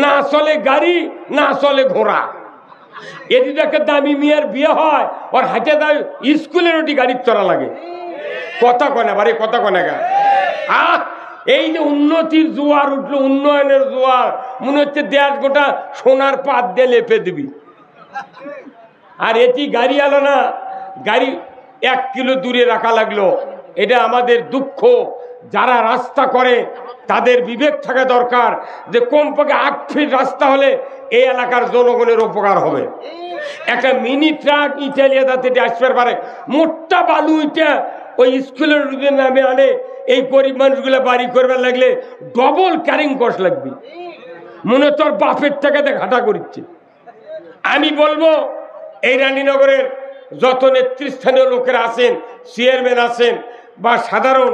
না চলে গাড়ি, না চলে ঘোড়া। এটি একটা দামি মেয়ের বিয়ে হয়, ওর হাতে দায় স্কুলের ওটি গাড়ির চড়া লাগে। কথা কনে বাড়ি, কথা কনে গা। এই যে উন্নতির জোয়ার উঠলো, উন্নয়নের জোয়ার, মনে হচ্ছে দেশ গোটা সোনার পাত দিয়ে লেপে দিবি। আর এটি গাড়ি আলো না, গাড়ি 1 কিলো দূরে রাখা লাগলো। এটা আমাদের দুঃখ। যারা রাস্তা করে তাদের বিবেক থাকা দরকার যে কমপক্ষে 8 ফিট রাস্তা হলে এই এলাকার জনগণের উপকার হবে। একটা মিনি ট্রাক ইটালিয়া যাতে আসতে পারে, মোটা বালু ইটা ওই স্কুলের নামে আনে, এই গরিব মানুষগুলো বাড়ি করবার লাগলে ডবল ক্যারিং কস্ট লাগবে। মনে তোর বাপের টাকাতে ঘাটা করছে। আমি বলবো এই রানীনগরের যত নেতৃস্থানীয় লোকেরা আছেন, চেয়ারম্যান আছেন বা সাধারণ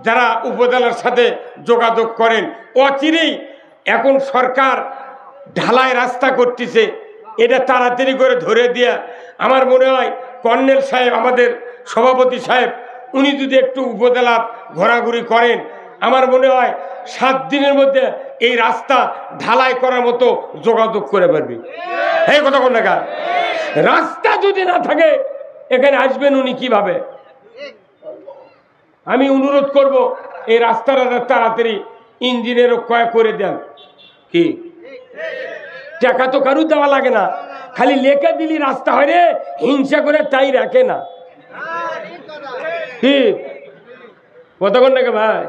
যারা উপজেলার সাথে যোগাযোগ করেন, অচিরেই এখন সরকার ঢালাই রাস্তা করতেছে, এটা তাড়াতাড়ি করে ধরে দিয়া আমার মনে হয় কর্নেল সাহেব, আমাদের সভাপতি সাহেব, উনি যদি একটু উপজেলা ঘোরাঘুরি করেন, আমার মনে হয় 7 দিনের মধ্যে এই রাস্তা ঢালাই করার মতো যোগাযোগ করে পারবি। এই কথা কোন টাকা রাস্তা যদি না থাকে এখানে আসবেন উনি কিভাবে? আমি অনুরোধ করব এই রাস্তাটা তাড়াতাড়ি ইঞ্জিনের ক্ষয় করে দেন। কি টাকা তো কারু দেওয়া লাগে না, খালি লেখা দিলি রাস্তা হয় রে, হিংসা করে তাই রাখে না। কি কতক্ষণ নাকি ভাই?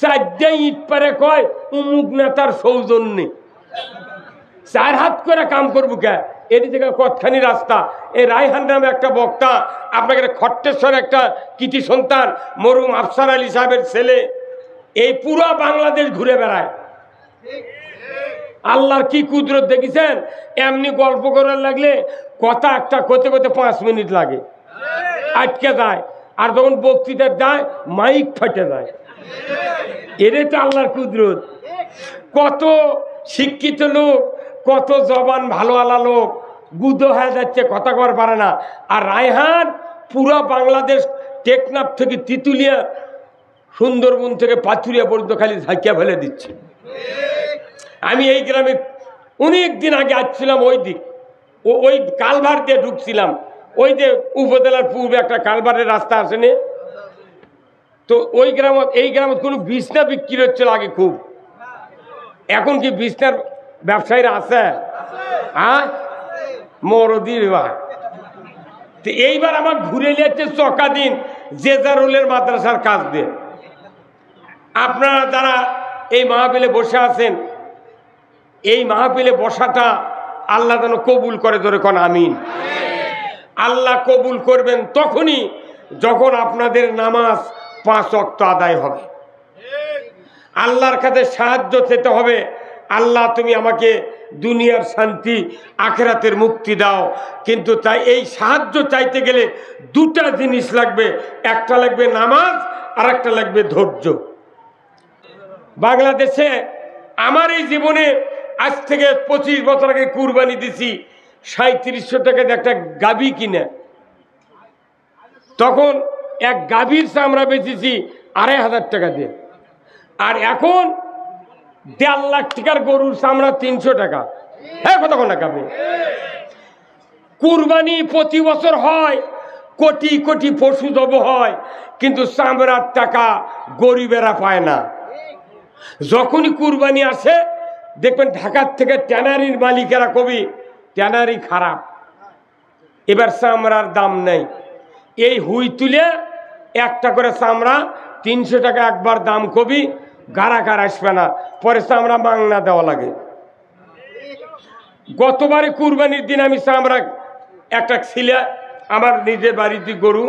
4 ইট পারে কয় উমুক নেতার সৌজন্যে 4 হাত করে কাম করবো কে? এর থেকে কতখানি রাস্তা। এই রায়হান নামে একটা বক্তা, আপনাকে খট্টেশ্বর একটা কৃতি সন্তান মরুম আফসার আলী সাহেবের ছেলে, এই পুরো বাংলাদেশ ঘুরে বেড়ায়। আল্লাহর কি কুদরত দেখেছেন? এমনি গল্প করার লাগলে কথা একটা করতে করতে 5 মিনিট লাগে, আটকে যায়। আর যখন বক্তৃতা দেয় মাইক ফাটে যায়। এটাই তো আল্লাহর কুদরত। কত শিক্ষিত লোক, কত জবান ভালো আলা লোক গুদো হয়ে যাচ্ছে, কথা কর পারে না। আর রায়হান পুরো বাংলাদেশ, টেকনাফ থেকে তিতুলিয়া, সুন্দরবন থেকে পাথুরিয়া পর্যন্ত খালি ঝাঁকিয়া ফেলে দিচ্ছে। আমি এই গ্রামে অনেক দিন আগে আসছিলাম, ওই দিক ওই কালভার দিয়ে ঢুকছিলাম। ওই যে উপজেলার পূর্বে একটা কালভারের রাস্তা আসেনি তো, ওই গ্রামত এই গ্রামত কোনো বিছনা বিক্রি হচ্ছিল আগে খুব। এখন কি বিছনার ব্যবসায়ীরা আছে? হ্যাঁ, মরদি তো এইবার আমার ঘুরে নিয়েছে চকাদিন জেজারুলের মাদ্রাসার কাজ দিয়ে। আপনারা যারা এই মাহফিলে বসে আছেন, এই মাহফিলে বসাটা আল্লাহ যেন কবুল করে, ধরে কোন আমিন। আল্লাহ কবুল করবেন তখনই যখন আপনাদের নামাজ 5 ওয়াক্ত আদায় হবে। আল্লাহর কাছে সাহায্য চেতে হবে, আল্লাহ তুমি আমাকে দুনিয়ার শান্তি আখিরাতের মুক্তি দাও। কিন্তু তাই এই সাহায্য চাইতে গেলে 2টা জিনিস লাগবে, একটা লাগবে নামাজ আর একটা লাগবে ধৈর্য। বাংলাদেশে আমার এই জীবনে আজ থেকে 25 বছর আগে কুরবানি দিছি 3700 টাকা দিয়ে একটা গাভী কিনে। তখন এক গাভীর চামড়া বেচেছি 2500 টাকা দিয়ে। আর এখন 1.5 লাখ টাকার গরুর চামড়া 300 টাকা। হ্যাঁ, কতক্ষণ না গাভী কুরবানি প্রতি বছর হয়, কোটি কোটি পশু জব হয়, কিন্তু চামড়ার টাকা গরিবেরা পায় না। যখনই কুরবানি আসে দেখবেন ঢাকার থেকে ট্যানারির মালিকেরা কবি ট্যানারি খারাপ, এবার চামড়ার দাম নেই। এই হুই তুলে একটা করে চামড়া 300 টাকা একবার দাম কবি, গারাকার আসবে না, পরে চামড়া মাংনা দেওয়া লাগে। গতবারে কুরবানির দিন আমি চামড়া একটা ছিলে, আমার নিজের বাড়িতে গরু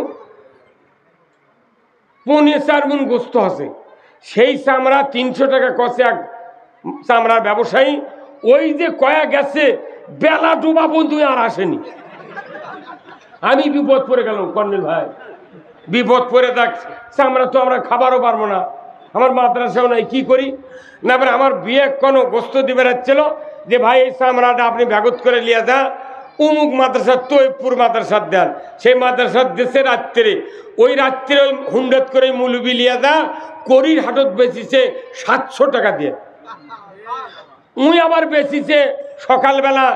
4.5 মণ গোস্ত আছে, সেই চামড়া 300 টাকা কষে এক চামড়ার ব্যবসায়ী। ওই যে কয়া গেছে বেলা ডোবা বন্ধু আর আসেনি। আমি বিপদ পড়ে গেলাম কর্নেল ভাই, বিপদ পড়ে দেখ চামড়া তো আমরা খাবারও পারবো না, আমার মাদ্রাসাও নাই, কি করি না। আমার বিয়ে কোনো গোস্ত দিবে রাখছিল যে ভাই এই চামড়াটা আপনি ব্যাগত করে লিয়ে যা, অমুক মাদ্রাসার তৈবপুর মাদ্রাসার দেন, সেই মাদ্রাসার দেশে রাত্রে ওই রাত্রে ওই হুন্ডত করে মুলুবি লিয়া দা করির হাটত বেচিছে 700 টাকা দিয়ে। উই আবার বেচিছে সকালবেলা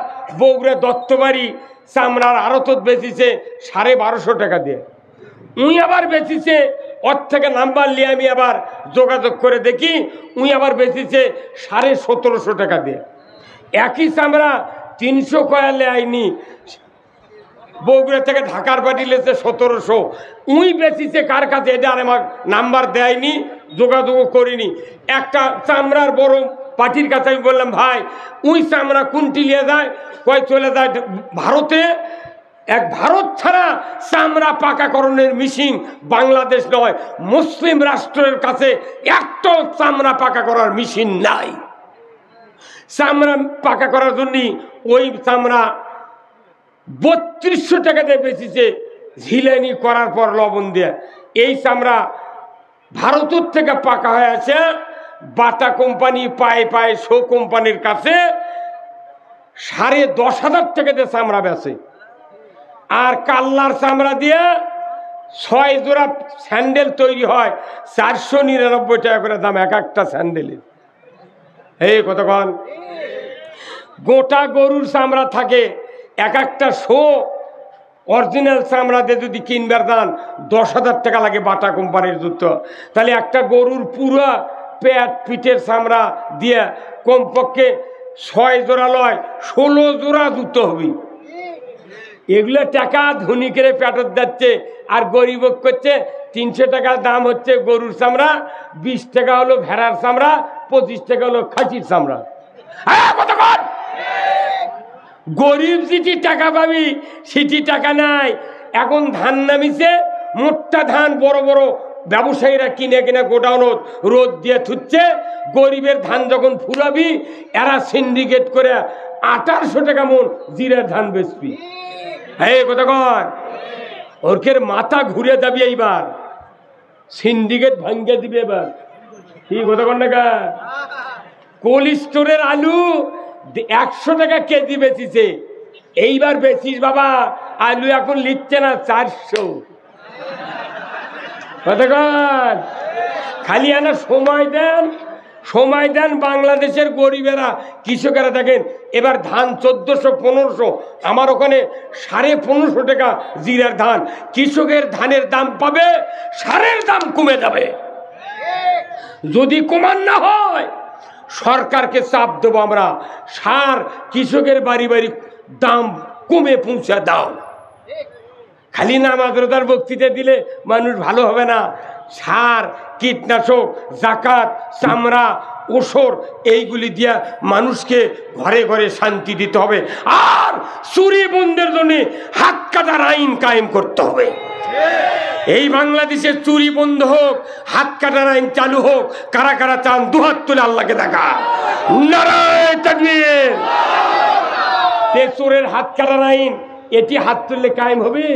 বগুড়া দত্তবাড়ি চামড়ার আড়তত বেচিছে 1250 টাকা দিয়ে। উই আবার বেচিছে ওর থেকে নাম্বার নিয়ে আমি আবার যোগাযোগ করে দেখি উই আবার বেচিছে 1750 টাকা দিয়ে। একই চামড়া 300 কয়ালে আইনি বগুড়া থেকে ঢাকার পাটি লেছে 1700। উই বেচিছে কার কাছে এটা আর আমার নাম্বার দেয়নি, যোগাযোগ করিনি। একটা চামড়ার বড় পাটির কাছে আমি বললাম ভাই উই চামড়া কোনটি নিয়ে যায়? কয় চলে যায় ভারতে। এক ভারত ছাড়া চামড়া পাকাকরণের মেশিন বাংলাদেশ নয়, মুসলিম রাষ্ট্রের কাছে একটাও চামড়া পাকা করার মেশিন নাই। চামড়া পাকা করার জন্য ওই চামড়া 3200 টাকা দিয়ে বেচিছে ঝিলানি করার পর লবণ দিয়ে। এই চামড়া ভারতের থেকে পাকা হয়ে আছে বাটা কোম্পানি পায়ে পায়ে শো কোম্পানির কাছে 10,500 টাকা দিয়ে চামড়া বেচে। আর কাল্লার চামড়া দিয়ে 6 জোড়া স্যান্ডেল তৈরি হয় 499 টাকা করে দাম এক একটা স্যান্ডেলের। এই কতক্ষণ গোটা গরুর চামড়া থাকে, এক একটা শো অরিজিনাল চামড়া দিয়ে যদি কিনবার দান 10,000 টাকা লাগে বাটা কোম্পানির জুতো। তাহলে একটা গরুর পুরো পেট পিঠের চামড়া দিয়ে কমপক্ষে 6 জোড়া লয় 16 জোড়া জুতো হবে। এগুলো টাকা ধনীকের পেটত যাচ্ছে আর গরিব করছে। 300 টাকা দাম হচ্ছে গরুর চামড়া, 20 টাকা হলো ভেড়ার চামড়া, 25 টাকা হলো খাসির চামড়া। গরিব যেটি টাকা পাবি সেটি টাকা নাই। এখন ধান নামিছে, মোটা ধান বড় বড় ব্যবসায়ীরা কিনে কিনে গোডাউনত রোদ দিয়ে থুচ্ছে। গরিবের ধান যখন ফুরাবি এরা সিন্ডিকেট করে 1800 টাকা মন জিরার ধান বেচবি। হ্যাঁ কতক্ষণ ওরকের মাথা ঘুরে যাবি। এইবার সিন্ডিকেট ভাঙ্গে দিবে। এবার কি কতক্ষণ টাকা কোল্ড স্টোরের আলু 100 টাকা কেজি বেচিছে। এইবার বেচিস বাবা আলু এখন লিখছে না 400। কতক্ষণ খালি আনা সময় দেন বাংলাদেশের গরিবেরা কৃষকেরা। দেখেন এবার ধান 1400-1500, আমার ওখানে 1550 টাকা জিরার ধান। কৃষকের ধানের দাম পাবে, সারের দাম কমে যাবে। যদি কমান না হয় সরকারকে চাপ দেবো আমরা, সার কৃষকের বাড়ি বাড়ি দাম কমে পৌঁছে দাও। খালি নামাজ রোজার বক্তৃতা দিলে মানুষ ভালো হবে না। সার, কীটনাশক, জাকাত, চামড়া, ওষুধ এইগুলি দিয়া মানুষকে ঘরে ঘরে শান্তি দিতে হবে। আর চুরি বন্ধের জন্য হাত কাটার আইন কায়েম করতে হবে। এই বাংলাদেশের চুরি বন্ধ হোক, হাত কাটার আইন চালু হোক। কারা কারা চান দুহাত তুলে আল্লাহকে দেখা। নারায়ে তাকবীর। চোরের হাত কাটার আইন এটি হাত তুললে কায়েম হবে।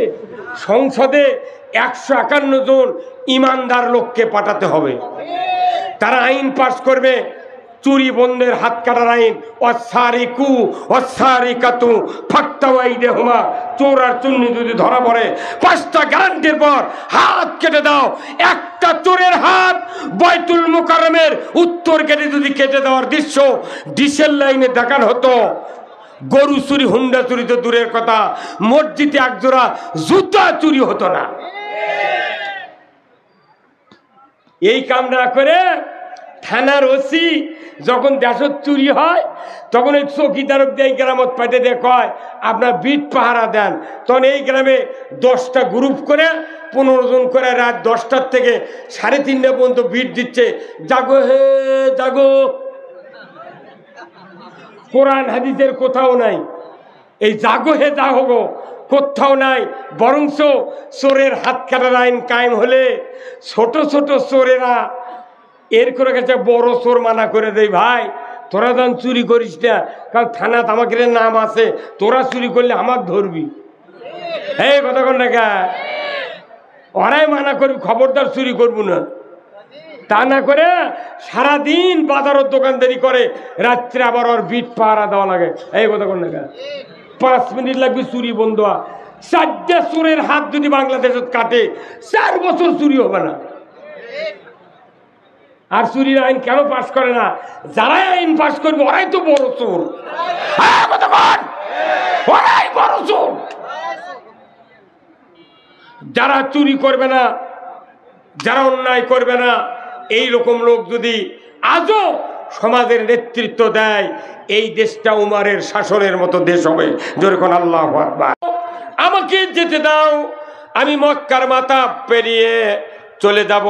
সংসদে 151 জন ইমানদার লোককে পাঠাতে হবে, তারা আইন পাস করবে চুরি বন্ধের হাত কাটার আইন। অসারিকু অসারিকাতু ফাক্তাওয়াইদেহুমা, চোর আর চুন্নি যদি ধরা পড়ে 5টা গ্যারান্টির পর হাত কেটে দাও। একটা চোরের হাত বাইতুল মুকাররমের উত্তর গেটে যদি কেটে দেওয়ার দৃশ্য ডিসেল লাইনে দেখানো হতো, গরু চুরি, হুন্ডা চুরি তো দূরের কথা, মসজিদে একজোড়া জুতা চুরি হতো না। এই কাম না করে থানার ওসি যখন দেশত চুরি হয় তখন ওই চৌকিদারক দিয়ে গ্রামত পাঠে দিয়ে কয় আপনার বিট পাহারা দেন। তখন এই গ্রামে 10টা গ্রুপ করে 15 জন করে রাত 10টার থেকে 3:30 পর্যন্ত বিট দিচ্ছে। জাগো হে জাগো। কোরআন হাদিসের কোথাও নাই এই জাগো হে জাগো, কোথাও নাই। বরঞ্চ চোরের হাত কাটার আইন কায়েম হলে ছোট ছোট চোরেরা এর করে গেছে বড় চোর মানা করে দেয়, ভাই তোরা যখন চুরি করিস না, কারণ থানাত আমাকে নাম আছে, তোরা চুরি করলে আমাকে ধরবি। এই কতক্ষণ দেখা ওরাই মানা করবি, খবরদার চুরি করবো না। তা না করে সারাদিন বাজারের দোকানদারি করে, রাত্রে আবার ওর বিট পাহারা দেওয়া লাগে। এই কতক্ষণ দেখা 5 মিনিট লাগবে চুরি বন্ধ হওয়া। 4টা চোরের হাত যদি বাংলাদেশে কাটে 4 বছর চুরি হবে না। আর চুরির আইন কেন পাস করে না? যারাই আইন পাস করবে ওরাই তো বড় চোর, ওরাই বড় চোর। যারা চুরি করবে না, যারা অন্যায় করবে না, এই রকম লোক যদি আজও সমাজের নেতৃত্ব দেয়, এই দেশটা উমারের শাসনের মতো দেশ হবে। যেরকম আল্লাহু আকবার। আমাকে যেতে দাও, আমি মক্কার মাথা পেরিয়ে চলে যাব,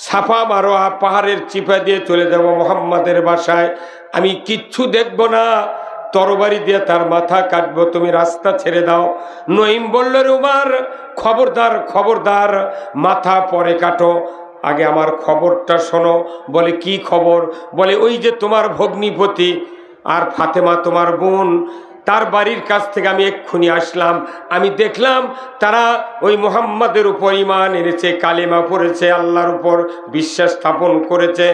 সাফা মারোয়া পাহাড়ের চিপা দিয়ে চলে যাব মুহাম্মাদের বাসায়। আমি কিচ্ছু দেখব না, তরবারি দিয়ে তার মাথা কাটবো, তুমি রাস্তা ছেড়ে দাও। নঈম বলল, উমার খবরদার খবরদার, মাথা পরে কাটো, আগে আমার খবরটা শোনো। বলে কি খবর? বলে ওই যে তোমার ভগ্নিপতি আর ফাতেমা তোমার বোন, তার বাড়ির কাছ থেকে আমি এক্ষুনি আসলাম, আমি দেখলাম তারা ওই মুহাম্মাদের উপর ঈমান এনেছে, কালেমা পড়েছে, আল্লাহর উপর বিশ্বাস স্থাপন করেছে।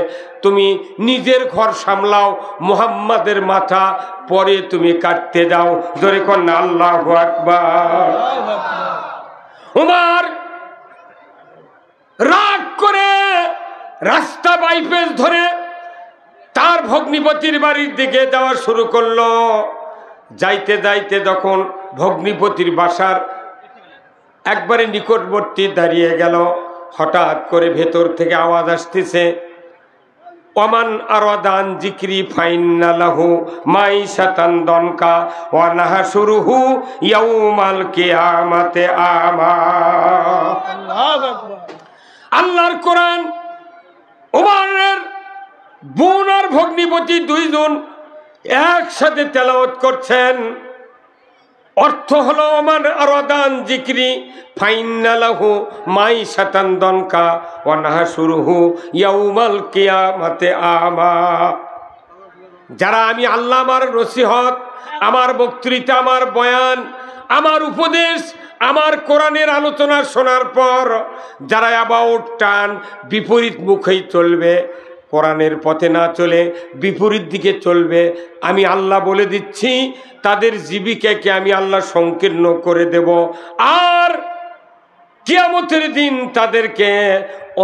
তুমি নিজের ঘর সামলাও, মুহাম্মাদের মাথা পরে তুমি কাটতে যাও। জোরে কর না আল্লাহু আকবার। উমর রাগ করে রাস্তা বাইপাস ধরে তার ভগ্নিপতির বাড়ির দিকে যাওয়া শুরু করলো। যাইতে যাইতে যখন ভগ্নিপতির বাসার একবারে নিকটবর্তী দাঁড়িয়ে গেল, হঠাৎ করে ভেতর থেকে আওয়াজ আসতেছে, ওমান আরাদান জিকরি ফাইন্না লাহু মাইশাতান দনকা ওয়া নাহশুরুহু ইয়াউমাল কিয়ামাতে আমা। আল্লাহু আকবার। আল্লাহর কোরআন ওমরের বোন আর ভগ্নিপতি দুইজন একসাথে তেলাওয়াত করছেন। অর্থ হলো ওমান আরাদান জিকরি ফাইন্না লাহু মাইশাতান দনকা ওয়া নাহশুরুহু ইয়াউমাল কিয়ামাতে আমা। যারা আমি আল্লাহ, আমার নসিহত, আমার বক্তৃতা, আমার বয়ান, আমার উপদেশ, আমার কোরআনের আলোচনা শোনার পর যারা অ্যাবাউট টান বিপরীত মুখেই চলবে, কোরআনের পথে না চলে বিপরীত দিকে চলবে, আমি আল্লাহ বলে দিচ্ছি তাদের জীবিকাকে আমি আল্লাহ সংকীর্ণ করে দেব। আর কিয়ামতের দিন তাদেরকে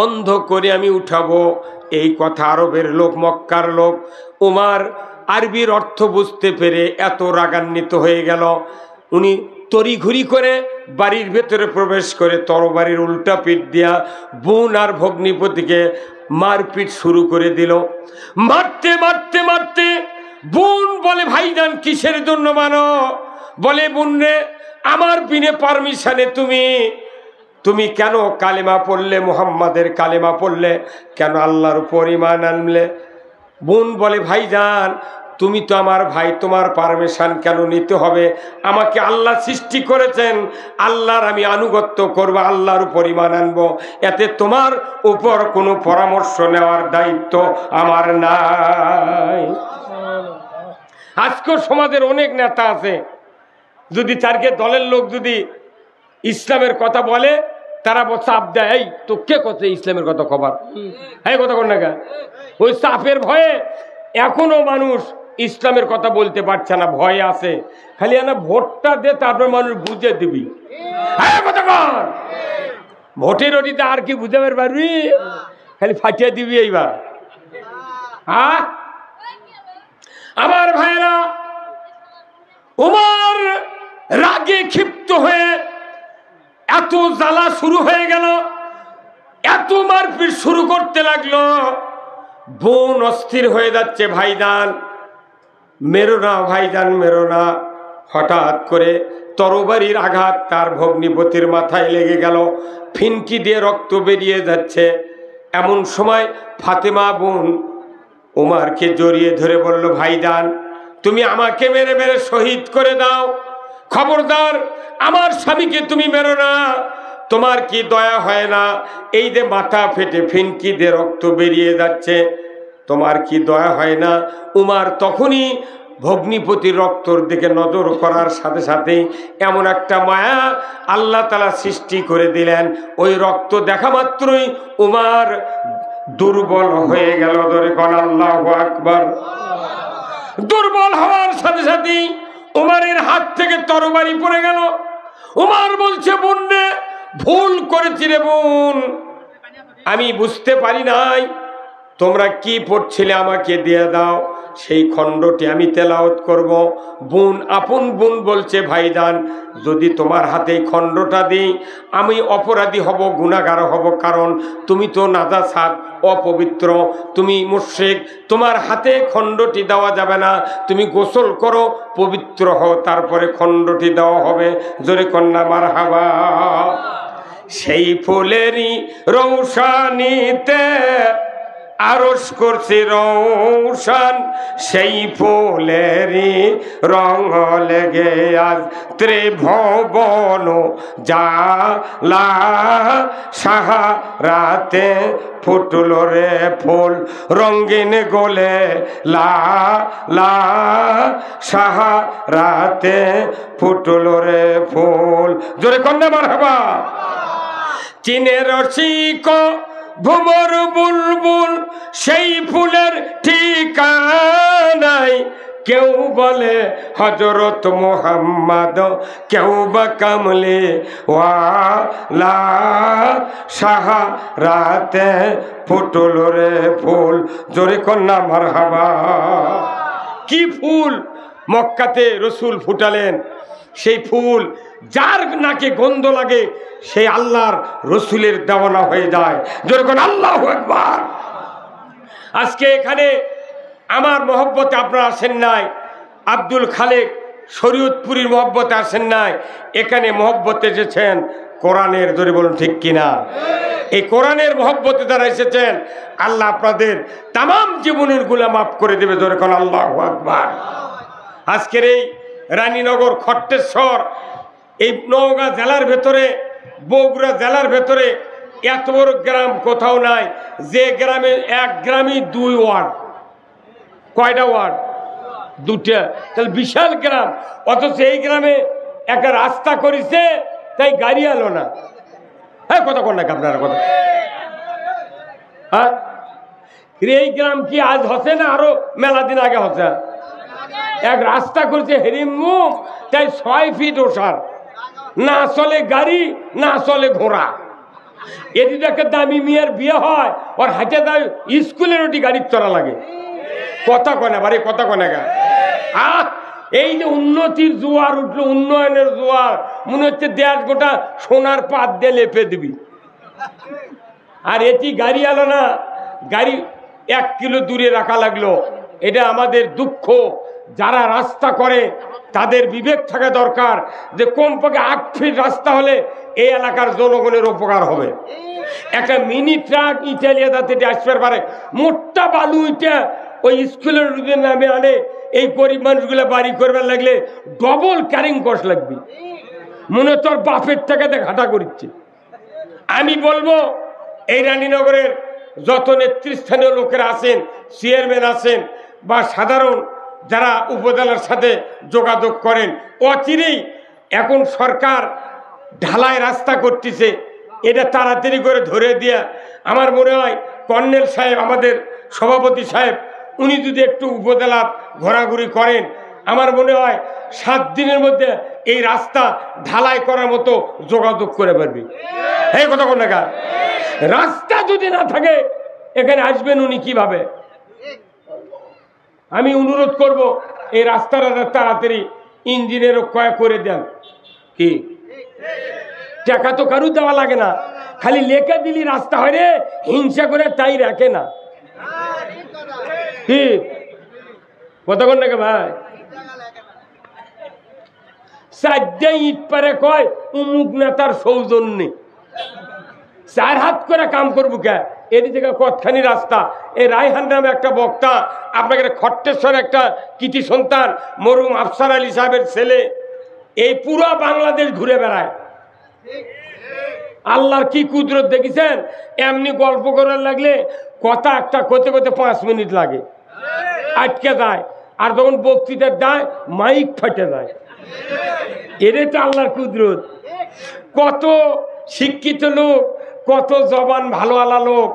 অন্ধ করে আমি উঠাবো। এই কথা আরবের লোক, মক্কার লোক, উমার আরবির অর্থ বুঝতে পেরে এত রাগান্বিত হয়ে গেল, উনি তড়িঘড়ি করে বাড়ির ভেতরে প্রবেশ করে তরবারির উল্টা পিঠ দিয়া বোন আর ভগ্নিপতিকে মারপিট শুরু করে দিল। মারতে মারতে মারতে বোন বলে, ভাইজান কিসের জন্য মানো? বলে, বোন রে, আমার বিনে পারমিশনে তুমি কেন কালেমা পড়লে, মুহাম্মাদের কালেমা পড়লে, কেন আল্লাহর উপর ঈমান আনলে? বোন বলে, ভাইজান তুমি তো আমার ভাই, তোমার পারমিশন কেন নিতে হবে? আমাকে আল্লাহ সৃষ্টি করেছেন, আল্লাহর আমি আনুগত্য করব, আল্লাহর উপর ঈমান আনবো, এতে তোমার উপর কোনো পরামর্শ নেওয়ার দায়িত্ব আমার নাই। আজকের সমাজের অনেক নেতা আছে, যদি চারকে দলের লোক যদি ইসলামের কথা বলে, তারা চাপ দেয়, এই তো কে কথা ইসলামের কথা খবর, হ্যাঁ কথা কর না গা। ওই চাপের ভয়ে এখনো মানুষ ইসলামের কথা বলতে পারছে না, ভয় আছে। খালি না ভোটটা দে, তারপর মানুষ বুঝে দিবি, হ্যাঁ কথা কর। ভোটের ওটিতে আর কি বুঝাবে পারবি, খালি ফাটিয়ে দিবি এইবার। হ্যাঁ আমার ভাইরা, উমর রাগে ক্ষিপ্ত হয়ে এত জ্বালা শুরু হয়ে গেল, এত মারপিট শুরু করতে লাগলো। বোন অস্থির হয়ে যাচ্ছে, ভাইজান মেরো না, ভাইজান মেরো না। হঠাৎ করে তরবারির আঘাত তার ভগ্নিপতির মাথায় লেগে গেল, ফিনকি দিয়ে রক্ত বেরিয়ে যাচ্ছে। এমন সময় ফাতেমা বোন উমারকে জড়িয়ে ধরে বলল, ভাইজান তুমি আমাকে মেরে মেরে শহীদ করে দাও, খবরদার আমার স্বামীকে তুমি মেরো না। তোমার কি দয়া হয় না? এই যে মাথা ফেটে ফিনকি দিয়ে রক্ত বেরিয়ে যাচ্ছে, তোমার কি দয়া হয় না? উমার তখনই ভগ্নিপতির রক্তর দিকে নজর করার সাথে সাথেই এমন একটা মায়া আল্লাহ তাআলা সৃষ্টি করে দিলেন, ওই রক্ত দেখা মাত্রই উমার দুর্বল হয়ে গেল। ধরে কোন আল্লাহু আকবার। দুর্বল হওয়ার সাথে সাথেই উমারের হাত থেকে তরবারি পড়ে গেল। উমার বলছে, বোন রে, ভুল করেছি রে বোন, আমি বুঝতে পারি নাই। তোমরা কি পড়ছিলে আমাকে দিয়ে দাও, সেই খণ্ডটি আমি তেলাওয়াত করব। বোন, আপন বোন বলছে, ভাইজান যদি তোমার হাতে খণ্ডটা দিই আমি অপরাধী হব, গুনাহগার হব, কারণ তুমি তো নাজাসাত, অপবিত্র, তুমি মুশরিক, তোমার হাতে খণ্ডটি দেওয়া যাবে না, তুমি গোসল করো, পবিত্র হও, তারপরে খণ্ডটি দেওয়া হবে। জোরে কন্যা মারহাবা। সেই ফুলেরই রৌশানীতে আরশ করছে রৌশন, সেই ফুলেরই রঙ লেগে আজ ত্রিভুবন জালা, সাহারাতে ফুটল রে ফুল রঙিন গোলে লা লা, সাহারাতে ফুটল রে ফুল। জোরে কন্যা মারহাবা। চীনের রসিক ভুমর বুলবুল, সেই ফুলের ঠিকানাই, কেউ বলে হযরত মুহাম্মদ, কেউ বা কামলে ওয়ালা, সাহারাতে ফুটল রে ফুল। জোরে কন্যা মারহাবা। কি ফুল মক্কাতে রসুল ফুটালেন, সেই ফুল যার নাকে গন্ধ লাগে সেই আল্লাহর রসুলের দেওয়ানা হয়ে যায়। যেরকম আল্লাহু আকবার। আজকে এখানে আমার মহব্বতে আপনারা আসেন নাই, আব্দুল খালেক শরীয়তপুরীর মহব্বতে আসেন নাই, এখানে মহব্বতে এসেছেন কোরআনের। জোরে বলুন ঠিক কিনা? এই কোরআনের মহব্বতে যারা এসেছেন, আল্লাহ আপনাদের তামাম জীবনের গুনাহ মাফ করে দেবে। জোরে কোন আল্লাহু আকবার। আজকের এই রানীনগর, খট্টেশ্বর, এই নওগাঁ জেলার ভেতরে, বগুড়া জেলার ভেতরে এত বড় গ্রাম কোথাও নাই যে গ্রামে, এক গ্রামই 2 ওয়ার্ড। কয়টা ওয়ার্ড? 2টা। তাহলে বিশাল গ্রাম, অথচ এই গ্রামে একটা রাস্তা করেছে, তাই গাড়ি আলো না। হ্যাঁ, কথা কোন নাকি আপনারা কথা? হ্যাঁ, এই গ্রাম কি আজ হচ্ছে না আরো মেলা দিন আগে হচ্ছে? এক রাস্তা করেছে হেরিম মুখ, তাই 6 ফিট ওষার, না চলে গাড়ি, না চলে ঘোড়া। এদিকে একটা দামি মেয়ের বিয়ে হয়, ওর হাতে দায় স্কুলের ওটি গাড়ির চড়া লাগে। কথা কয় না বাড়ি, কথা কয় না গা। এই যে উন্নতির জোয়ার উঠলো, উন্নয়নের জোয়ার, মনে হচ্ছে দেশ গোটা সোনার পাত দিয়ে লেপে দিবি। আর এটি গাড়ি আলো না, গাড়ি 1 কিলো দূরে রাখা লাগলো। এটা আমাদের দুঃখ। যারা রাস্তা করে তাদের বিবেক থাকা দরকার যে কমপক্ষে 8 ফিট রাস্তা হলে এই এলাকার জনগণের উপকার হবে। একটা মিনি ট্রাক ইটালিয়া যাতে আসতে পারে, মোটা বালু ইটা ওই স্কুলের নামে আনে, এই গরিব মানুষগুলো বাড়ি করবার লাগলে ডবল ক্যারিং কস্ট লাগবে। মনে তোর বাপের টাকাতে ঘাটা করছে। আমি বলবো এই রানীনগরের যত নেতৃস্থানীয় লোকেরা আছেন, চেয়ারম্যান আছেন বা সাধারণ যারা উপজেলার সাথে যোগাযোগ করেন, অচিরেই এখন সরকার ঢালাই রাস্তা করতেছে, এটা তাড়াতাড়ি করে ধরে দিয়া, আমার মনে হয় কর্নেল সাহেব, আমাদের সভাপতি সাহেব, উনি যদি একটু উপজেলা ঘোরাঘুরি করেন, আমার মনে হয় 7 দিনের মধ্যে এই রাস্তা ঢালাই করার মতো যোগাযোগ করে পারবি। এই কথা কোন না? রাস্তা যদি না থাকে এখানে আসবেন উনি কিভাবে? আমি অনুরোধ করব এই রাস্তাটা তাড়াতাড়ি ইঞ্জিনের ক্ষয় করে দেন। কি টাকা তো কারু দেওয়া লাগে না, খালি লেখা দিলি রাস্তা হয় রে, হিংসা করে তাই রাখে না। কি কথা কোন নাকি ভাই? 4 ইট পারে কয় উমুক নেতার সৌজন্যে, 4 হাত করে কাম করবো কে? এর থেকে কতখানি রাস্তা। এই রায়হান নামে একটা বক্তা, আপনাকে খট্টেশ্বর একটা কৃতি সন্তান, মরুম আফসার আলী সাহেবের ছেলে, এই পুরো বাংলাদেশ ঘুরে বেড়ায়। আল্লাহর কি কুদরত দেখেছেন? এমনি গল্প করার লাগলে কথা একটা করতে করতে 5 মিনিট লাগে, আটকে যায়। আর যখন বক্তৃতার দেয় মাইক ফাটে যায়। এটাই তো আল্লাহর কুদরত। কত শিক্ষিত লোক, কত জবান ভালো আলা লোক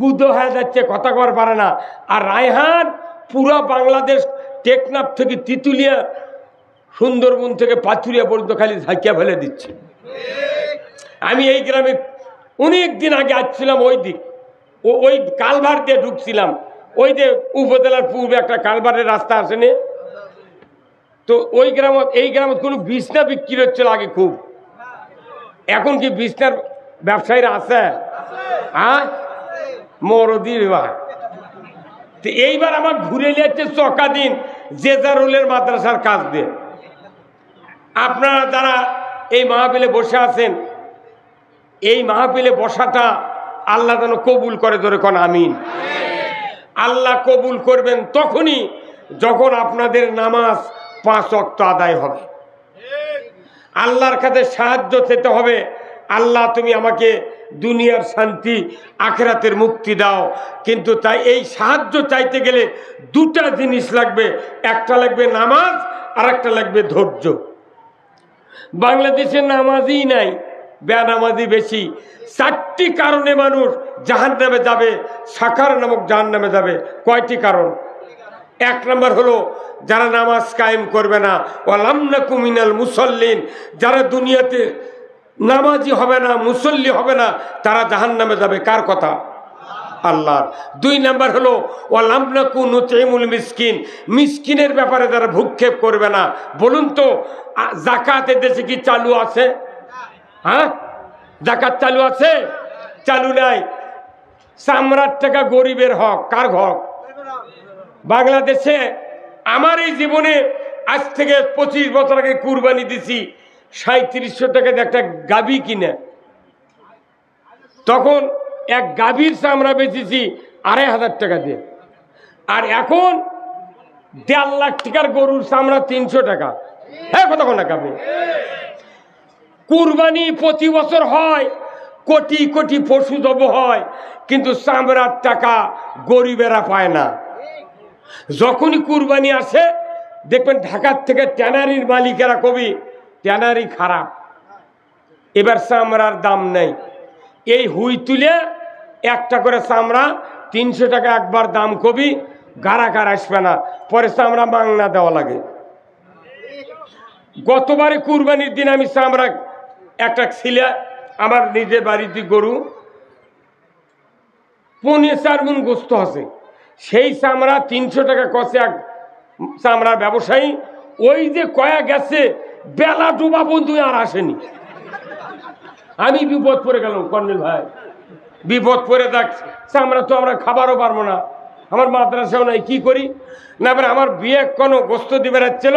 গুদো হয়ে যাচ্ছে, কথা কর পারে না। আর রায়হান পুরো বাংলাদেশ টেকনাফ থেকে তিতুলিয়া সুন্দরবন থেকে পাথুরিয়া পর্যন্ত খালি ঝাঁকিয়া ফেলে দিচ্ছে। আমি এই গ্রামে অনেক দিন আগে আসছিলাম, ওই দিক ওই কালভার দিয়ে ঢুকছিলাম, ওই যে উপজেলার পূর্বে একটা কালভারের রাস্তা আসেনি, তো ওই গ্রামত এই গ্রামত কোনো বিছনা বিক্রি হচ্ছিল আগে খুব। এখন কি বিছনার ব্যবসায়ীরা আছে? হ্যাঁ, মরদির বা। তো এইবার আমার ঘুরে নিয়েছে চকাদিন জেজারুলের মাদ্রাসার কাজ দিয়ে। আপনারা যারা এই মাহফিলে বসে আছেন, এই মাহফিলে বসাটা আল্লাহ যেন কবুল করে, ধরে কোন আমিন। আল্লাহ কবুল করবেন তখনই যখন আপনাদের নামাজ 5 ওয়াক্ত আদায় হবে। আল্লাহর কাছে সাহায্য চেতে হবে, আল্লাহ তুমি আমাকে দুনিয়ার শান্তি আখিরাতের মুক্তি দাও। কিন্তু তাই এই সাহায্য চাইতে গেলে দুটা জিনিস লাগবে, একটা লাগবে নামাজ আর একটা লাগবে ধৈর্য। বাংলাদেশে নামাজই নাই, বেনামাজি বেশি। 4টি কারণে মানুষ জাহান্নামে যাবে, সাকার নামক জাহান্নামে যাবে। কয়টি কারণ? 1 নম্বর হলো যারা নামাজ কায়েম করবে না, ওয়ালাম নাকু মিনাল মুসাল্লিন, যারা দুনিয়াতে নামাজি হবে না, মুসল্লি হবে না, তারা জাহান্নামে যাবে। কার কথা? আল্লাহর। 2 নম্বর হলো ওয়ালাম নাকু নুতিমুল মিসকিন, মিসকিনের ব্যাপারে যারা ভূক্ষেপ করবে না। বলুন তো যাকাত দেশে কি চালু আছে? হ্যাঁ, যাকাত চালু আছে? চালু নাই। চামড়ার টাকা গরিবের হক। কার হক? বাংলাদেশে আমার এই জীবনে আজ থেকে 25 বছর আগে কুরবানি দিছি 3700 টাকাতে একটা গাভী কিনে। তখন এক গাভীর চামড়া বেচেছি 2500 টাকা দিয়ে। আর এখন 1.5 লাখ টাকার গরুর চামড়া 300 টাকা। হ্যাঁ, কতক্ষণ না গাভী। কুরবানি প্রতি বছর হয়, কোটি কোটি পশু জব হয়, কিন্তু চামড়ার টাকা গরিবেরা পায় না। যখনই কুরবানি আসে দেখবেন ঢাকার থেকে ট্যানারির মালিকেরা কবি ট্যানারি খারাপ, এবার চামড়ার দাম নেই। এই হুই তুলে একটা করে চামড়া 300 টাকা একবার দাম কবি, গারাকার আসবে না, পরে চামড়া মাংনা দেওয়া লাগে। গতবারে কুরবানির দিন আমি চামড়া একটা ছিলে আমার নিজের বাড়িতে গরু 4.5 মণ গোস্ত আছে, সেই চামড়া 300 টাকা কষে এক চামড়ার ব্যবসায়ী। ওই যে কয়া গেছে বেলা ডুবা বন্ধু আর আসেনি। আমি বিপদ পড়ে গেলাম কর্নেল ভাই, বিপদ পড়ে দেখ চামড়া তো আমরা খাবারও পারবো না, আমার মাদ্রাসাও নাই, কি করি না। এবার আমার বিয়ে কোনো গোস্ত দিবে রাখছিল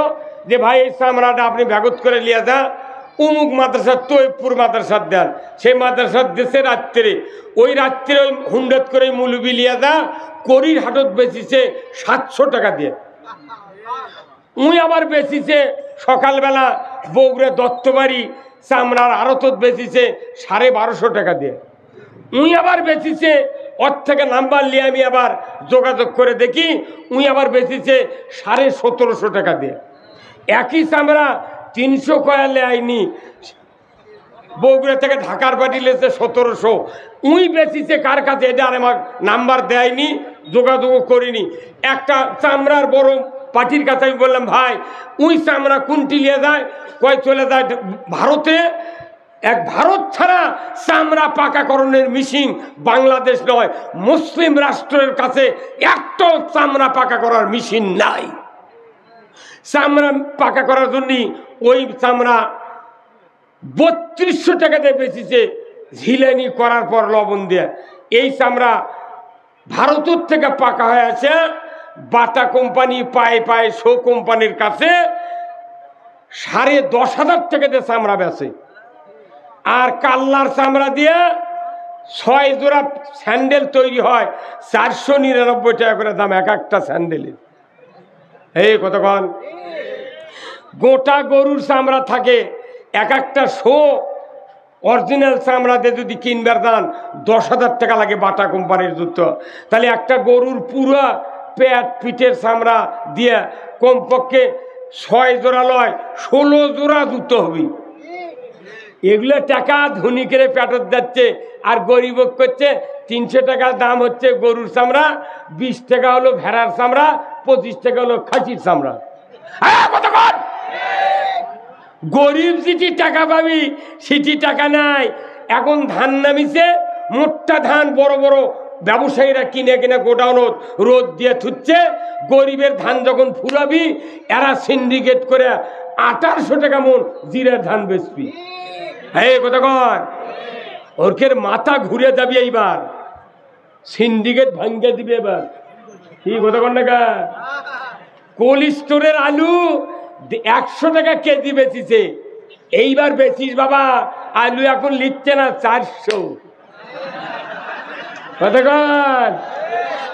যে ভাই এই চামড়াটা আপনি ব্যাগত করে নিয়ে যা অমুক মাদ্রাসার তৈবপুর মাদ্রাসার দেন। সেই মাদ্রাসার দেশে রাত্রে ওই রাত্রে ওই হুন্ডত করে মুলুবি লিয়া যা করির হাটত বেচিছে 700 টাকা দিয়ে। উই আবার বেচিছে সকালবেলা বগুড়া দত্তবাড়ি চামড়ার আড়তত বেচিছে 1250 টাকা দিয়ে। উই আবার বেচিছে, ওর থেকে নাম্বার নিয়ে আমি আবার যোগাযোগ করে দেখি, উই আবার বেচিছে 1750 টাকা দিয়ে। একই চামড়া 300 কয়ালে আইনি, বগুড়া থেকে ঢাকার পাটি লেছে 1700। উই বেচিছে কার কাছে এটা আর আমার নাম্বার দেয়নি, যোগাযোগ করিনি। একটা চামড়ার বড় পাটির কাছে আমি বললাম ভাই উই চামড়া কোনটি নিয়ে যায়? কয় চলে যায় ভারতে। এক ভারত ছাড়া চামড়া পাকাকরণের মেশিন বাংলাদেশ নয়, মুসলিম রাষ্ট্রের কাছে একটা চামড়া পাকা করার মেশিন নাই। চামড়া পাকা করার জন্য ওই চামড়া 3200 টাকা দিয়ে বেচিছে ঝিলানি করার পর লবণ দিয়ে। এই চামড়া ভারতের থেকে পাকা হয়ে আছে বাটা কোম্পানি পায়ে পায়ে শো কোম্পানির কাছে 10,500 টাকা দিয়ে চামড়া বেচে। আর কাল্লার চামড়া দিয়ে 6 জোড়া স্যান্ডেল তৈরি হয় 499 টাকা করে দাম এক একটা স্যান্ডেলের। এই কতক্ষণ গোটা গরুর চামড়া থাকে, এক একটা শো অরিজিনাল চামড়া দিয়ে যদি কিনবার দান 10,000 টাকা লাগে বাটা কোম্পানির জুতো। তাহলে একটা গরুর পুরো পেট পিঠের চামড়া দিয়ে কমপক্ষে 6 জোড়া লয় 16 জোড়া জুতো হবে। এগুলো টাকা ধনীকের পেটত যাচ্ছে আর গরিব করছে। 300 টাকার দাম হচ্ছে গরুর চামড়া, 20 টাকা হলো ভেড়ার চামড়া, 25 টাকা হলো খাসির চামড়া। গরিব যেটি টাকা পাবি সেটি টাকা নাই। এখন ধান নামিছে, মোটা ধান বড় বড় ব্যবসায়ীরা কিনে কিনে গোডাউনত রোদ দিয়ে থুচ্ছে। গরিবের ধান যখন ফুরাবি এরা সিন্ডিকেট করে 1800 টাকা মন জিরার ধান বেচবি। হ্যাঁ কথা কর, ওরকের মাথা ঘুরে যাবি এইবার, সিন্ডিকেট ভাঙ্গে দিবে এবার। কি কথা কর না গা? কোল্ড স্টোরের আলু 100 টাকা কেজি বেচিছে, এইবার বেচিস বাবা আলু এখন লিখছে না 400। কথা কর,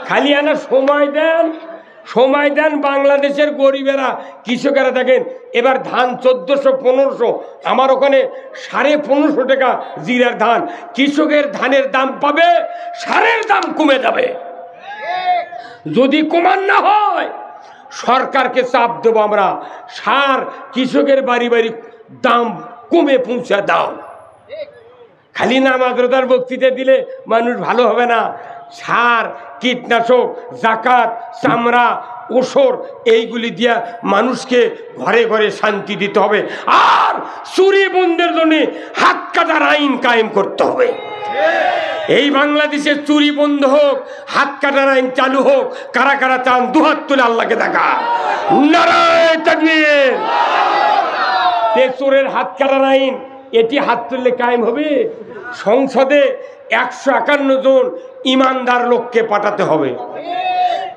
খালি আনা সময় দেন, সময় দেন। বাংলাদেশের গরিবেরা কৃষকেরা দেখেন এবার ধান 1400-1500, আমার ওখানে 1550 টাকা জিরার ধান। কৃষকের ধানের দাম পাবে, সারের দাম কমে যাবে। যদি কমান না হয় সরকারকে চাপ দেবো আমরা, সার কৃষকের বাড়ি বাড়ি দাম কমে পৌঁছে দাও। খালি নামাজ রোজার বক্তৃতা দিলে মানুষ ভালো হবে না। সার, কীটনাশক, জাকাত, চামড়া, ওষর এইগুলি দিয়া মানুষকে ঘরে ঘরে শান্তি দিতে হবে। আর চুরি বন্ধের জন্য হাত কাটার আইন কায়েম করতে হবে। এই বাংলাদেশে চুরি বন্ধ হোক, হাত কাটার আইন চালু হোক। কারা কারা চান দুহাত তুলে আল্লাহকে দেখা। নারায়ে তাকবীর। চোরের হাত কাটার আইন এটি হাত তুললে কায়েম হবে। সংসদে 151 জন ইমানদার লোককে পাঠাতে হবে,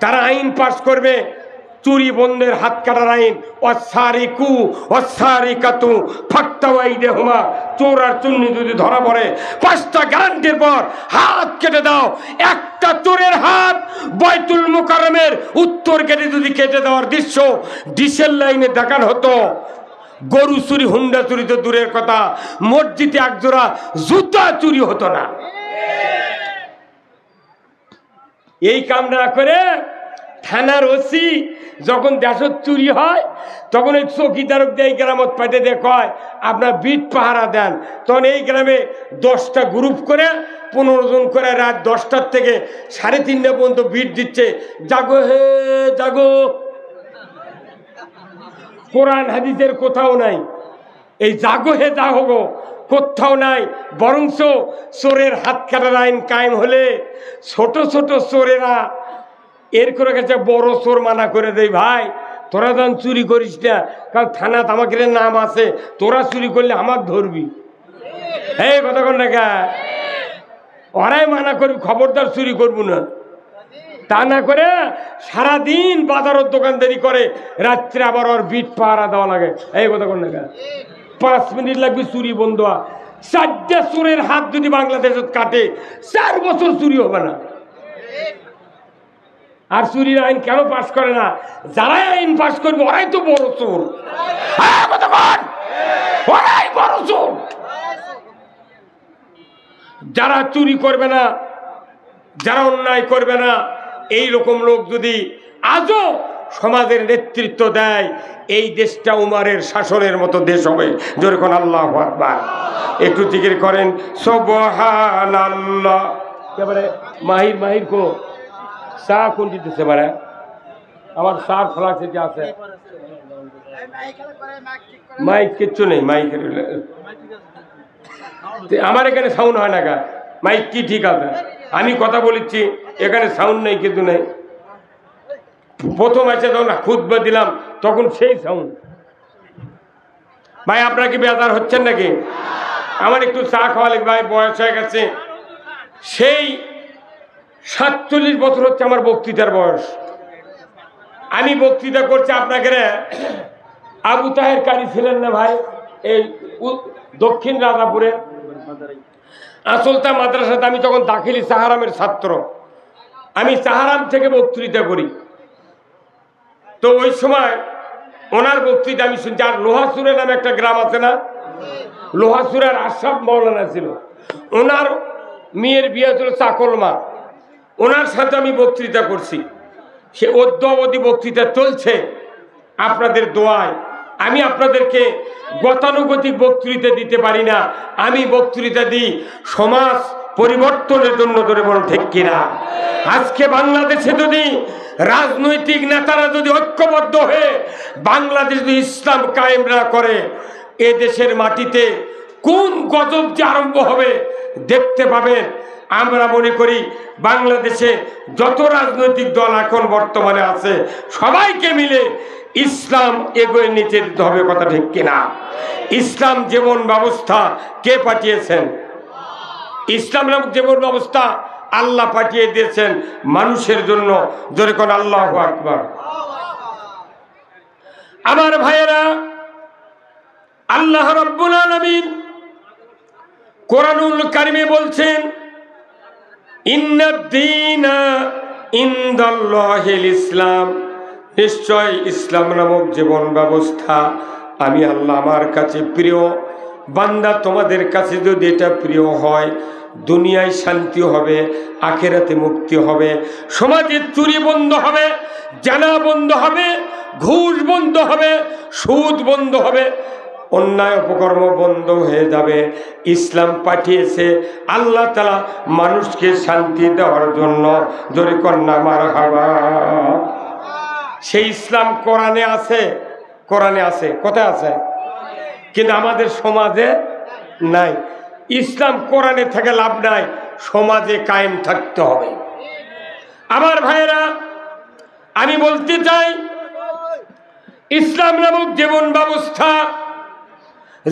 তারা আইন পাস করবে চুরি বন্ধের হাত কাটার আইন। অসারিকু অসারিকাতু ফাক্তাওয়াইদেহুমা, চোর আর চুন্নি যদি ধরা পড়ে 5টা গ্যারান্টির পর হাত কেটে দাও। একটা চোরের হাত বাইতুল মুকাররমের উত্তর গেটে যদি কেটে দেওয়ার দৃশ্য ডিসেল লাইনে দেখানো হতো, গরু চুরি, হুন্ডা চুরি তো দূরের কথা, মসজিদে একজোড়া জুতা চুরি হতো না। এই কাম না করে থানার ওসি যখন দেশত চুরি হয় তখন এই চৌকিদারক দিয়ে গ্রামত পাঠিয়ে দিয়ে কয় আপনার বিট পাহারা দেন। তখন এই গ্রামে 10টা গ্রুপ করে 15 জন করে রাত 10টার থেকে 3:30 পর্যন্ত বিট দিচ্ছে, জাগো হে জাগো। কোরআন হাদিসের কোথাও নাই এই জাগো হে জাগো, কোথাও নাই। বরঞ্চ চোরের হাত কাটার আইন কায়েম হলে ছোট ছোট চোরেরা এর করে গেছে বড় চোর মানা করে দেয়, ভাই তোরা যখন চুরি করিস না, কারণ থানা তামাকের নাম আছে, তোরা চুরি করলে আমাকে ধরবি। এই কথা কন না, ওরাই মানা করবি খবরদার চুরি করবো না। তা না করে সারাদিন বাজারের দোকানদারি করে, রাত্রে আবার ওর বিট পাহারা দেওয়া লাগে। এই কথা কন না, 5 মিনিট লাগবে চুরি বন্ধ। 4টা চোরের হাত যদি বাংলাদেশে কাটে 4 বছর চুরি হবে না। আর চুরির আইন কেন পাস করে না? যারাই আইন পাস করবে ওরাই তো বড় চোর। ওরাই বড় চোর। যারা চুরি করবে না, যারা অন্যায় করবে না, এই রকম লোক যদি আজও সমাজের নেতৃত্ব দেয়, এই দেশটা উমারের শাসনের মতো দেশ হবে। যেরকম আল্লাহু আকবার। একটু জিকির করেন সুবহানাল্লাহ। এবারে মাহির মাহির কো চা কোন দিতেছে বারে? আমার সার ফ্লাক্স যেটা আছে, মাইক কিচ্ছু নেই। মাইকের আমার এখানে সাউন্ড হয় না, মাইক কি ঠিক আছে? আমি কথা বলেছি, এখানে সাউন্ড নেই, কিছু নেই। প্রথম আছে যখন খুতবা দিলাম তখন সেই সাউন্ড। ভাই আপনারা কি বেজার হচ্ছেন নাকি? আমার একটু চা খাওয়া লাগবে, ভাই বয়স হয়ে গেছে। সেই 47 বছর হচ্ছে আমার বক্তৃতার বয়স। আমি বক্তৃতা করছি আপনাকে। আবু তাহের কারি ছিলেন না ভাই, এই দক্ষিণ রাজাপুরে আসলতা মাদ্রাসাতে আমি তখন দাখিলি সাহারামের ছাত্র। আমি সাহারাম থেকে বক্তৃতা করি। তো ওই সময় ওনার বক্তৃতা আমি শুনছি। আর লোহাসুরে নামে একটা গ্রাম আছে না, লোহাসুরের আশরাফ মৌলানা ছিল, ওনার মেয়ের বিয়ে ছিল চাকলমা, ওনার সাথে আমি বক্তৃতা করছি। সে অদ্যাবধি বক্তৃতা চলছে আপনাদের দোয়ায়। আমি আপনাদেরকে গতানুগতিক বক্তৃতা দিতে পারি না, আমি বক্তৃতা দিই সমাজ পরিবর্তনের জন্য। ধরে বলুন ঠিক কিনা? আজকে বাংলাদেশে যদি রাজনৈতিক নেতারা যদি ঐক্যবদ্ধ হয়ে বাংলাদেশ যদি ইসলাম কায়েম না করে, এ দেশের মাটিতে কোন গজব যে আরম্ভ হবে দেখতে পাবেন। আমরা মনে করি বাংলাদেশে যত রাজনৈতিক দল এখন বর্তমানে আছে সবাইকে মিলে ইসলাম এগিয়ে নিতে দিতে হবে, কথা ঠিক কিনা? ইসলাম জীবন ব্যবস্থা কে পাঠিয়েছেন? ইসলাম নামক জীবন ব্যবস্থা আল্লাহ পাঠিয়ে দিয়েছেন মানুষের জন্য। জোরে কোন আল্লাহু আকবার। আমার ভাইয়েরা, আল্লাহ রাব্বুল আলামিন কোরআনুল কারিমে বলছেন, ইন্নাদ-দীনা ইনদাল্লাহিল ইসলাম, নিশ্চয় ইসলাম নামক জীবন ব্যবস্থা আমি আল্লাহ আমার কাছে প্রিয়। বান্দা তোমাদের কাছে যদি এটা প্রিয় হয়, দুনিয়ায় শান্তি হবে, আখিরাতে মুক্তি হবে, সমাজে চুরি বন্ধ হবে, জানা বন্ধ হবে, ঘুষ বন্ধ হবে, সুদ বন্ধ হবে, অন্যায় অপকর্ম বন্ধ হয়ে যাবে। ইসলাম পাঠিয়েছে আল্লাহ তাআলা মানুষকে শান্তি দেওয়ার জন্য। জোরে কন্যা মারহাবা। সেই ইসলাম কোরআনে আছে, কোরআনে আছে, কোথায় আছে? কিন্তু আমাদের সমাজে নাই। ইসলাম কোরআনে থেকে লাভ নাই, সমাজে কায়েম থাকতে হবে। আমার ভাইয়েরা, আমি বলতে চাই ইসলাম নামক জীবন ব্যবস্থা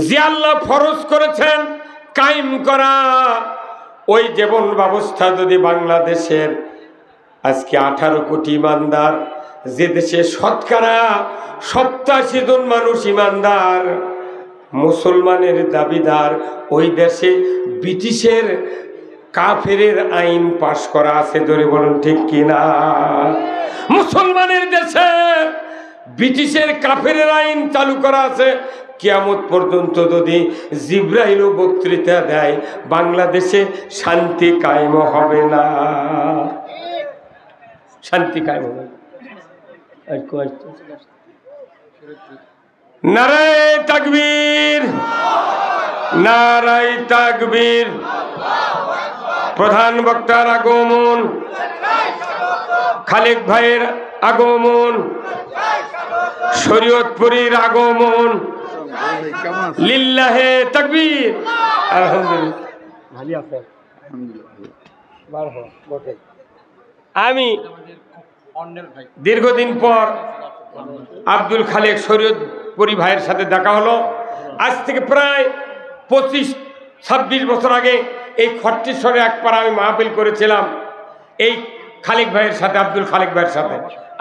যে আল্লাহ ফরজ করেছেন কায়েম করা, ওই জীবন ব্যবস্থা যদি বাংলাদেশের আজকে 18 কোটি ইমানদার, যে দেশে শতকরা 87 জন মানুষ ইমানদার মুসলমানের দাবিদার, ওই দেশে ব্রিটিশের কাফেরের আইন পাশ করা আছে। ধরে বলুন ঠিক কিনা? মুসলমানের দেশে ব্রিটিশের কাফেরের আইন চালু করা আছে। কিয়ামত পর্যন্ত যদি জিব্রাইল বক্তৃতা দেয়, বাংলাদেশে শান্তি কায়েম হবে না, শান্তি কায়েম হবে না। নারায়ে তাকবীর, নারায়ে তাকবীর। প্রধান বক্তার আগমন, খালেক ভাইয়ের আগমন, শরীয়তপুরীর আগমন, লিল্লাহে তাকবীর। আলহামদুলিল্লাহ। আমি দীর্ঘদিন পর আব্দুল খালেক শরীয়তপুরী ভাইয়ের সাথে দেখা হলো। আজ থেকে প্রায় 25-26 বছর আগে এই খট্টিশ্বরে একবার আমি মাহফিল করেছিলাম এই খালেক ভাইয়ের সাথে, আব্দুল খালেক ভাইয়ের সাথে।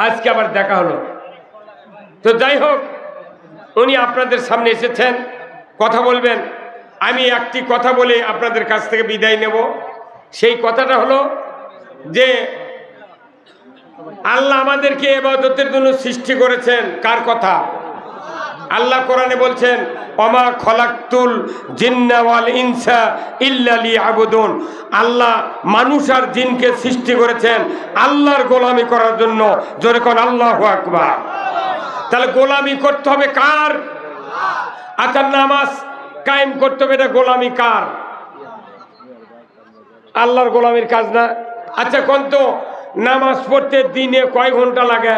আজকে আবার দেখা হলো। তো যাই হোক, উনি আপনাদের সামনে এসেছেন, কথা বলবেন। আমি একটি কথা বলে আপনাদের কাছ থেকে বিদায় নেব। সেই কথাটা হলো যে আল্লাহ আমাদেরকে ইবাদতের জন্য সৃষ্টি করেছেন। কার কথা? আল্লাহ কোরআনে বলছেন, ওমা খলাকতুল জিন্না ওয়াল ইনসা ইল্লা লিয়াবুদুন। আল্লাহ মানুষ আর জিনকে সৃষ্টি করেছেন আল্লাহর গোলামি করার জন্য। জোরে কোন আল্লাহু আকবার। তাহলে গোলামি করতে হবে কার? আচ্ছা, নামাজ কায়েম করতে হবে, এটা গোলামি কার? আল্লাহর গোলামির কাজ না? আচ্ছা কোন তো নামাজ পড়তে দিনে কয় ঘন্টা লাগে?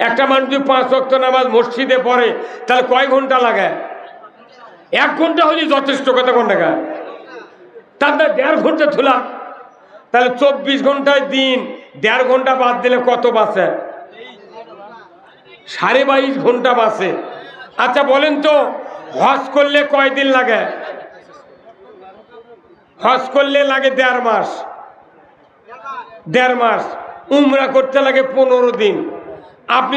একটা মানুষ যদি 5 ওয়াক্ত নামাজ মসজিদে পড়ে তাহলে কয় ঘন্টা লাগে? 1 ঘন্টা হলে যথেষ্ট। কত ঘন্টা? তার 1.5 ঘন্টা ধুলাম, তাহলে 24 ঘন্টায় দিন 1.5 ঘন্টা বাদ দিলে কত বাঁচে? 22.5 ঘন্টা বাঁচে। আচ্ছা বলেন তো, হজ করলে কয়দিন লাগে? হজ করলে লাগে 1.5 মাস। 1.5 মাস। উমরা করতে লাগে 15 দিন। আপনি